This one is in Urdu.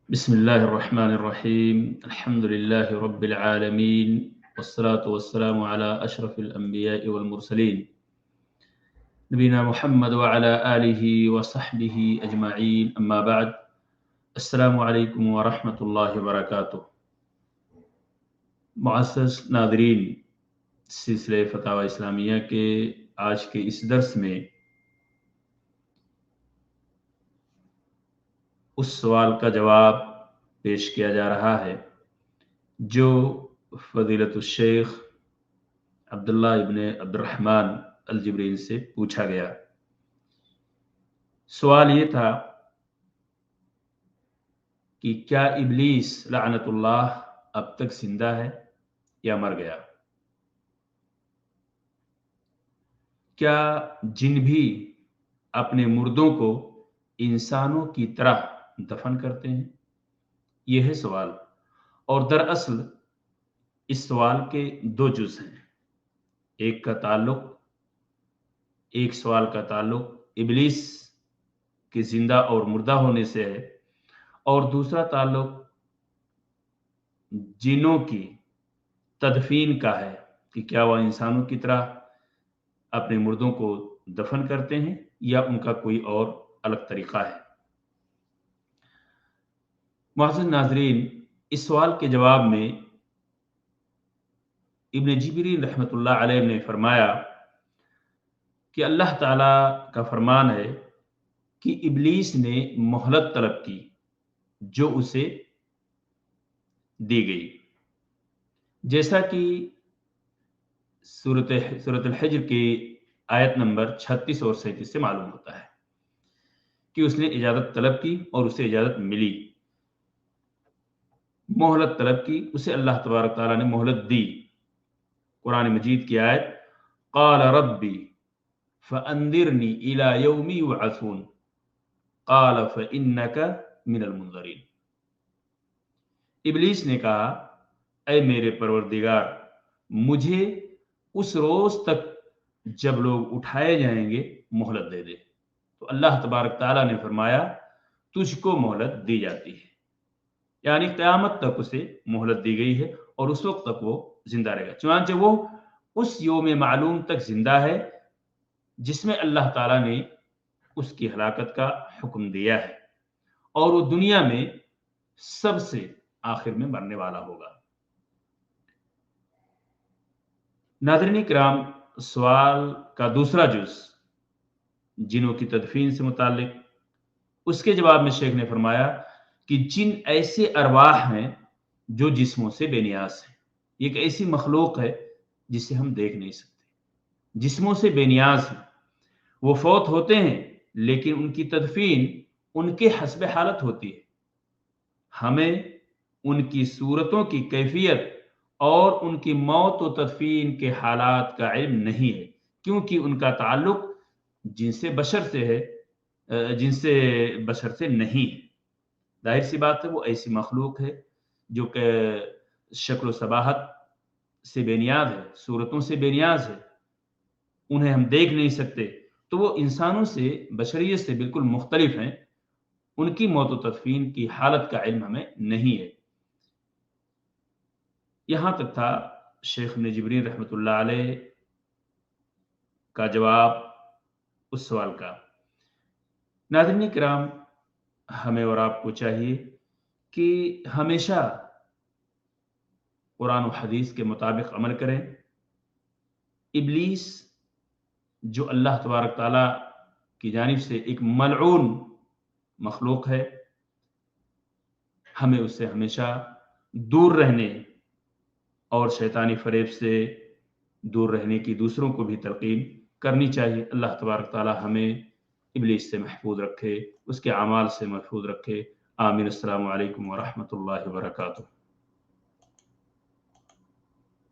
بسم الله الرحمن الرحيم الحمد لله رب العالمين والصلاة والسلام على أشرف الأنبياء والمرسلين نبينا محمد وعلى آله وصحبه أجمعين أما بعد السلام عليكم ورحمة الله وبركاته معزز ناظرین سلسلے فتاوی اسلامیہ کے آج کے اس درس میں اس سوال کا جواب پیش کیا جا رہا ہے جو فضیلت الشیخ عبداللہ ابن عبد الرحمن الجبرین سے پوچھا گیا۔ سوال یہ تھا کہ کیا ابلیس لعنت اللہ اب تک زندہ ہے یا مر گیا؟ کیا جن بھی اپنے مردوں کو انسانوں کی طرح دفن کرتے ہیں؟ یہ ہے سوال، اور دراصل اس سوال کے دو جز ہیں۔ ایک سوال کا تعلق ابلیس کے زندہ اور مردہ ہونے سے ہے، اور دوسرا تعلق جنوں کی تدفین کا ہے کہ کیا وہ انسانوں کی طرح اپنے مردوں کو دفن کرتے ہیں یا ان کا کوئی اور الگ طریقہ ہے۔ معزز ناظرین، اس سوال کے جواب میں ابن جبرین رحمۃ اللہ علیہ نے فرمایا کہ اللہ تعالیٰ کا فرمان ہے کہ ابلیس نے مہلت طلب کی جو اسے دی گئی، جیسا کہ سورۃ الحجر کی آیت نمبر 36 اور 37 سے معلوم ہوتا ہے کہ اس نے اجازت طلب کی اور اسے اجازت ملی، مہلت طلب کی، اسے اللہ تبارک تعالیٰ نے مہلت دی۔ قرآن مجید کی آیت قال ربی فانذرنی الی یوم یبعثون قال فانک من المنظرین۔ ابلیس نے کہا اے میرے پروردگار، مجھے اس روز تک جب لوگ اٹھائے جائیں گے مہلت دے دے۔ تو اللہ تبارک تعالیٰ نے فرمایا تجھ کو مہلت دی جاتی ہے، یعنی قیامت تک اسے مہلت دی گئی ہے اور اس وقت تک وہ زندہ رہے گا۔ چنانچہ وہ اس یوم معلوم تک زندہ ہے جس میں اللہ تعالیٰ نے اس کی ہلاکت کا حکم دیا ہے، اور وہ دنیا میں سب سے آخر میں مرنے والا ہوگا۔ ناظرین کرام، سوال کا دوسرا جز جنوں کی تدفین سے متعلق، اس کے جواب میں شیخ نے فرمایا کہ جن ایسے ارواح ہیں جو جسموں سے بے نیاز ہیں۔ یہ ایک ایسی مخلوق ہے جسے ہم دیکھ نہیں سکتے، جسموں سے بے نیاز ہیں، وہ فوت ہوتے ہیں لیکن ان کی تدفین ان کے حسب حالت ہوتی ہے۔ ہمیں ان کی صورتوں کی کیفیت اور ان کی موت و تدفین کے حالات کا علم نہیں ہے، کیونکہ ان کا تعلق جنس بشر سے نہیں ہے۔ ظاہر سی بات ہے وہ ایسی مخلوق ہے جو کہ شکل و صباحت سے بے نیاز ہے، صورتوں سے بے نیاز ہے، انہیں ہم دیکھ نہیں سکتے، تو وہ انسانوں سے، بشریت سے بالکل مختلف ہیں۔ ان کی موت و تدفین کی حالت کا علم ہمیں نہیں ہے۔ یہاں تک تھا شیخ ابن جبرین رحمۃ اللہ علیہ کا جواب اس سوال کا۔ ناظرین کرام، ہمیں اور آپ کو چاہیے کہ ہمیشہ قرآن و حدیث کے مطابق عمل کریں۔ ابلیس جو اللہ تبارک تعالیٰ کی جانب سے ایک ملعون مخلوق ہے، ہمیں اس سے ہمیشہ دور رہنے اور شیطانی فریب سے دور رہنے کی دوسروں کو بھی تلقین کرنی چاہیے۔ اللہ تبارک تعالیٰ ہمیں ابلیس سے محفوظ رکھے، اس کے اعمال سے محفوظ رکھے۔ آمین۔ السلام علیکم ورحمۃ اللہ وبرکاتہ۔